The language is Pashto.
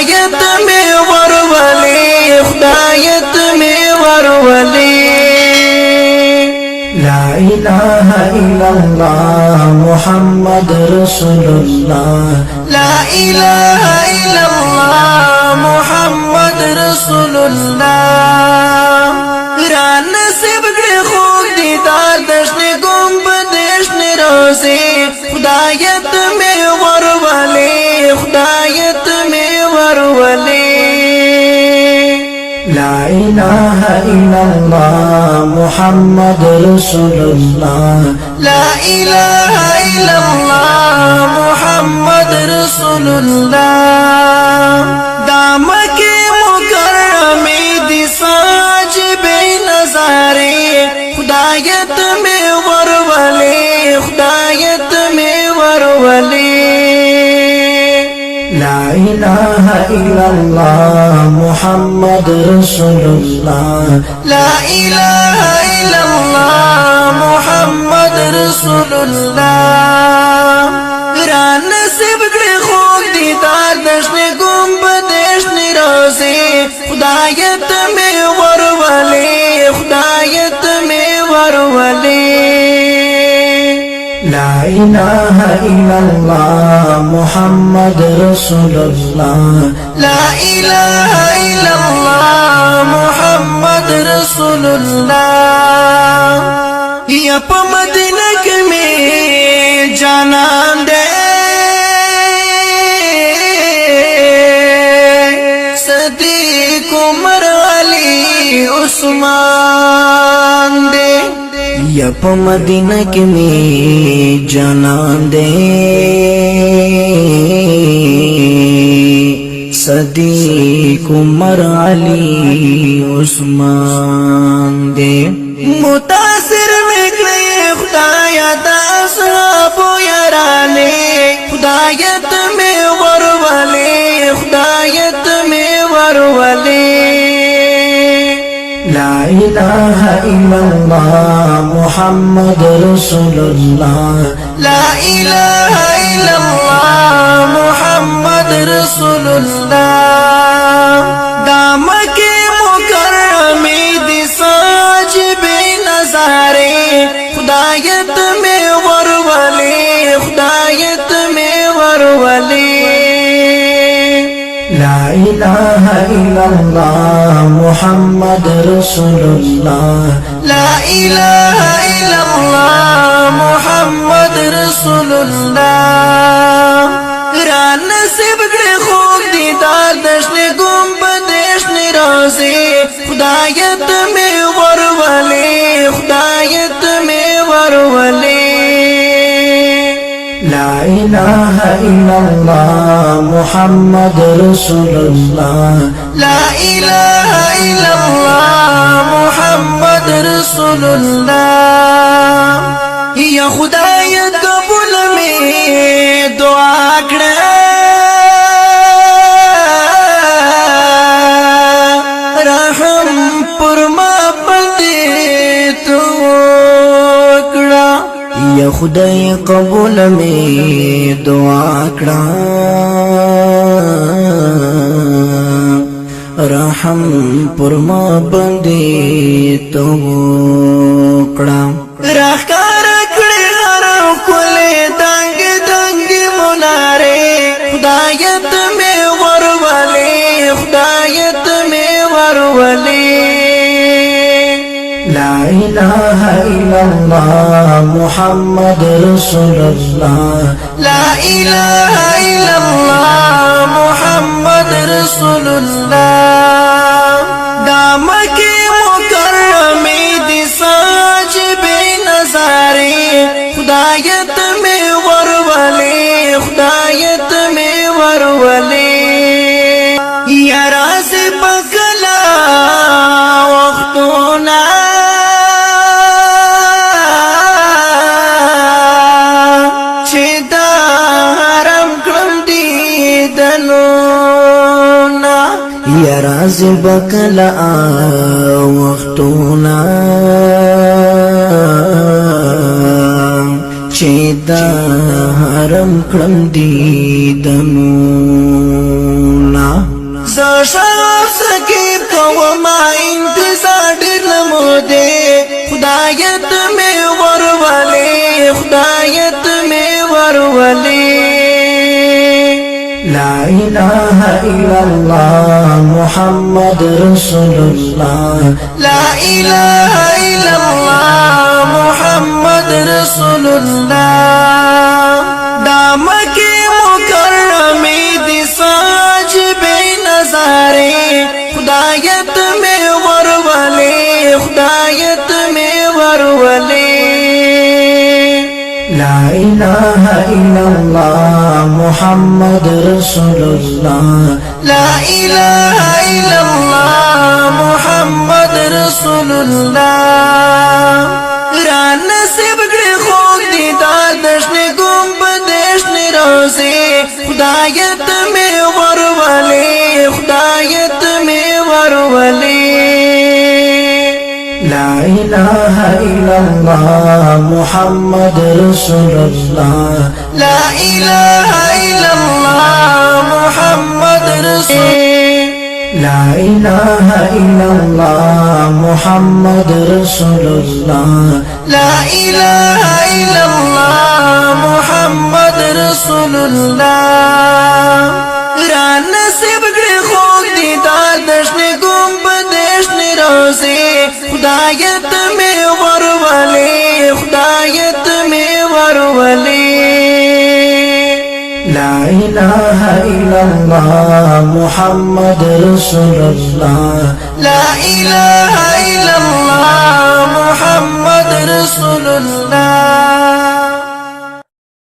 خدایت می ورولي خدایت می ورولي لا إله إلا الله محمد رسول الله لا إله إلا الله محمد رسول الله را نصیب کړي خوږ دیدار دشنه ګمبد دشنه روزي خدایت می ورولي خدایت می ورولي لا إله إلا الله محمد رسول الله لا إله إلا الله محمد رسول الله دامکی مکرمی دی ساجب نظاری خدایت میں ورولي خدایت میں ورولي لا إله إلا الله محمد رسول الله لا إله إلا الله محمد رسول الله را نصیب کړي خوږ دیدار دشنه ګمبد دشنه روزي خدایت می ورولي خدایت می ورولي لا إله إلا الله محمد رسول الله لا إله إلا الله محمد رسول الله یا په مدینه کې می جانان دے صدیق عمر علی عثمان دے یا په مدینه کې می جانان دے صدیق عمر علی عثمان دے متاثر میکړي خدایا د اصحاب یارانه خدایت می ورولي خدایت می ورولي لا إله إلا الله محمد رسول الله لا إله إلا الله محمد رسول الله دامکی مکرمی دی ساجب نظاری خدایت میں ورولي خدایت میں ورولي لا إله إلا الله محمد رسول الله لا إله إلا الله محمد رسول الله را نصیب کړي خوږ دیدار دشنه ګمبد دشنه روزي خدایت می ورولي خدایت می ورولي لا إله إلا الله محمد رسول الله لا إله إلا الله محمد رسول الله یا خدای قبول می دعا کړه رحم پر ما باندې تو کړه یا خدای قبول می دعا کړه رحم پر ما باندې تو کړه راخار کړي هر کله دنګ دنګ موناره خدایت می ورولي خدایت می ورولي لا إله إلا الله محمد رسول الله لا إله إلا الله محمد رسول الله دامکی مکرمی دی ساجب نظاری خدایت می ورولي خدایت می ورولي یا راز بکلا وختونا یا راز بکلا وختونا چې دا حرم کړم دیدنونا زشاف سکیب کوما انتظار ډیر لموده خدایت میں ورولے خدایت میں ورولے لا إله إلا الله محمد رسول الله لا إله إلا الله محمد رسول الله دامکی مکرمی دی ساجب نظارے خدایت میں ورولے خدایت میں ورولے لا إله إلا الله محمد رسول الله لا إله إلا الله محمد رسول الله را نصیب کړي خو دې دا دشنه ګمبد دشنه روزي خدایت مې ورولې خدایت مې ورولې لا إله إلا الله محمد رسول الله لا إله إلا الله محمد رسول لا إله إلا الله محمد رسول الله لا إله إلا الله محمد رسول الله را نصیب کړي خو دې دا دشنه ګمبد دشنه روزي خدایت مې ورولې خدایت مې ورولې لا إله إلا الله محمد رسول الله لا إله إلا الله محمد رسول الله